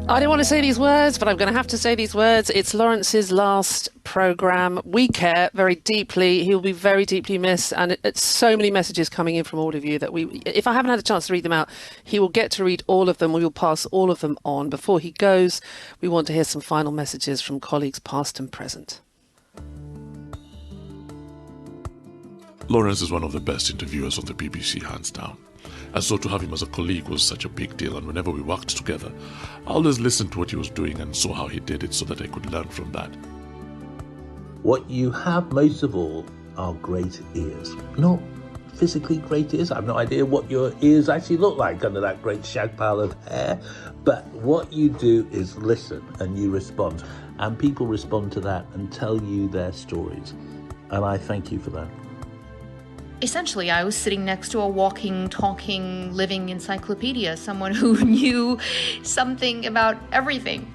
I don't want to say these words, but I'm going to have to say these words. It's Lawrence's last programme. We care very deeply. He'll be very deeply missed. And it's so many messages coming in from all of you that if I haven't had a chance to read them out, he will get to read all of them. We will pass all of them on. Before he goes, we want to hear some final messages from colleagues past and present. Lawrence is one of the best interviewers on the BBC, hands down. And so to have him as a colleague was such a big deal, and whenever we worked together, I always listened to what he was doing and saw how he did it so that I could learn from that. What you have most of all are great ears. Not physically great ears. I have no idea what your ears actually look like under that great shag pile of hair, but what you do is listen and you respond, and people respond to that and tell you their stories, and I thank you for that. Essentially, I was sitting next to a walking, talking, living encyclopedia, someone who knew something about everything.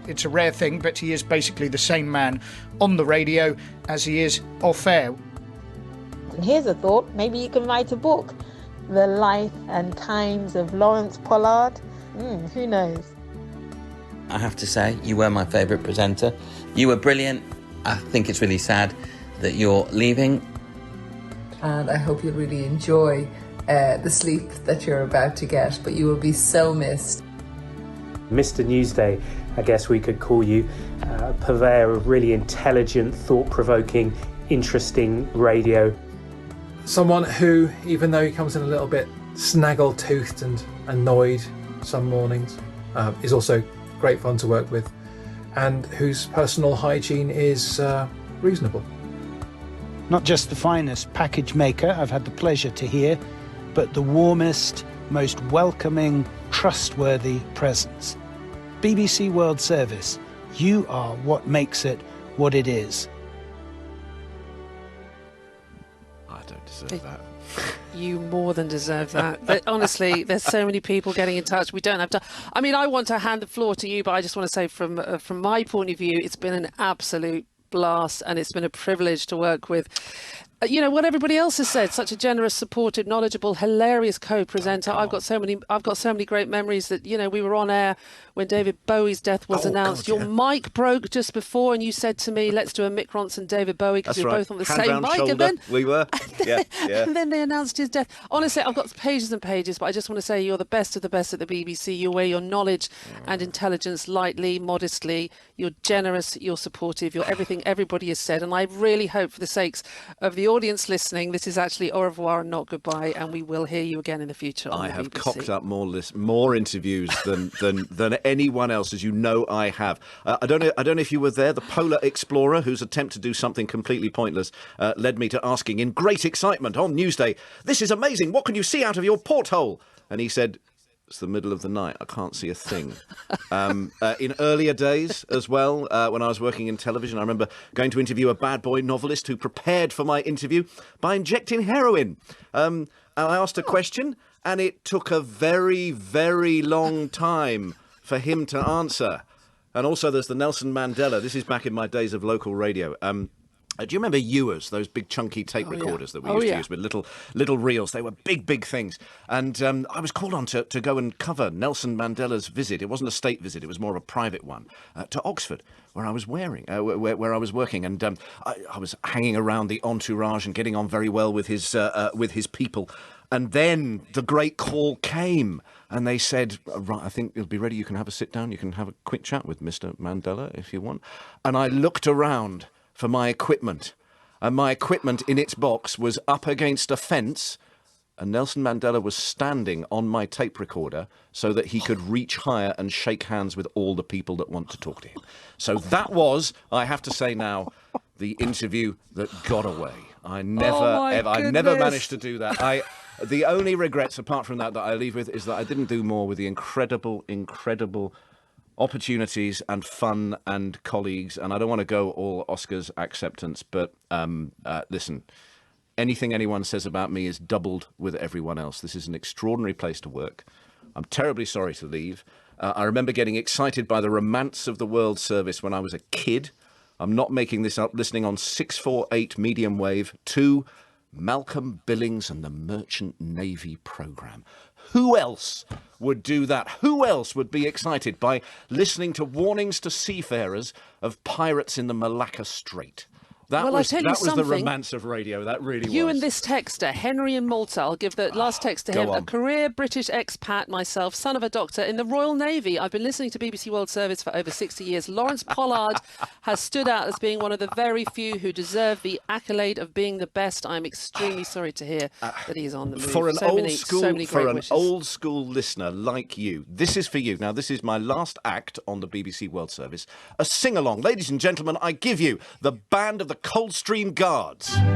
It's a rare thing, but he is basically the same man on the radio as he is off air. And here's a thought, maybe you can write a book. The Life and Times of Lawrence Pollard. Who knows? I have to say, you were my favourite presenter. You were brilliant. I think it's really sad that you're leaving. And I hope you'll really enjoy the sleep that you're about to get, but you will be so missed. Mr. Newsday, I guess we could call you, purveyor of really intelligent, thought-provoking, interesting radio. Someone who, even though he comes in a little bit snaggle-toothed and annoyed some mornings, is also great fun to work with, and whose personal hygiene is reasonable. Not just the finest package maker I've had the pleasure to hear, but the warmest, most welcoming, trustworthy presence. BBC World Service, you are what makes it what it is. I don't deserve that. You more than deserve that. But honestly, there's so many people getting in touch. We don't have to. I mean, I want to hand the floor to you, but I just want to say from my point of view, it's been an absolute blast, and it's been a privilege to work with, what everybody else has said, such a generous, supportive, knowledgeable, hilarious co-presenter. I've got so many great memories that, we were on air when David Bowie's death was announced. Your mic broke just before, and you said to me, let's do a Mick Ronson, David Bowie, because we were both on the same mic. Shoulder. And then we were. Yeah. and then they announced his death. Honestly, I've got pages and pages, but I just want to say you're the best of the best at the BBC. You wear your knowledge and intelligence lightly, modestly. You're generous, you're supportive, you're everything everybody has said. And I really hope, for the sakes of the audience listening, this is actually au revoir and not goodbye, and we will hear you again in the future on I the have BBC. cocked up more interviews than anyone else, as you know I have. I don't know if you were there. The Polar Explorer, whose attempt to do something completely pointless, led me to asking in great excitement on Newsday, "This is amazing. What can you see out of your porthole?" And he said, "It's the middle of the night. I can't see a thing." In earlier days as well, when I was working in television, I remember going to interview a bad boy novelist who prepared for my interview by injecting heroin. And I asked a question, and it took a very, very long time for him to answer. And also there's the Nelson Mandela. This is back in my days of local radio. Do you remember Ewers, those big chunky tape recorders that we used to use with little reels? They were big things. And I was called on to go and cover Nelson Mandela's visit. It wasn't a state visit, it was more of a private one, to Oxford, where I was where I was working. And I was hanging around the entourage and getting on very well with his people. And then the great call came, and they said, "Right, I think you'll be ready. You can have a sit down. You can have a quick chat with Mr. Mandela if you want." And I looked around for my equipment, and my equipment in its box was up against a fence, and Nelson Mandela was standing on my tape recorder so that he could reach higher and shake hands with all the people that want to talk to him. So that was, I have to say now, the interview that got away. I never managed to do that. The only regrets apart from that I leave with is that I didn't do more with the incredible opportunities and fun and colleagues, and I don't want to go all Oscars acceptance, but listen, anything anyone says about me is doubled with everyone else. This is an extraordinary place to work. I'm terribly sorry to leave. I remember getting excited by the romance of the World Service when I was a kid. I'm not making this up. Listening on 648 medium wave, 2 Malcolm Billings and the Merchant Navy programme. Who else would do that? Who else would be excited by listening to warnings to seafarers of pirates in the Malacca Strait? That was the romance of radio. That really was. You and this texter, Henry in Malta, I'll give the last text to him. on. A career British expat myself, son of a doctor in the Royal Navy. I've been listening to BBC World Service for over 60 years. Lawrence Pollard has stood out as being one of the very few who deserve the accolade of being the best. I'm extremely sorry to hear that he's on the move. For an wishes. old school listener like you, this is for you. Now, this is my last act on the BBC World Service. A sing-along. Ladies and gentlemen, I give you the band of the Coldstream Guards. Come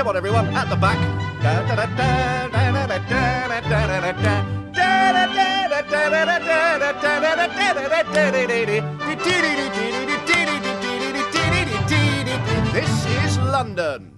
on, everyone, at the back. This is London.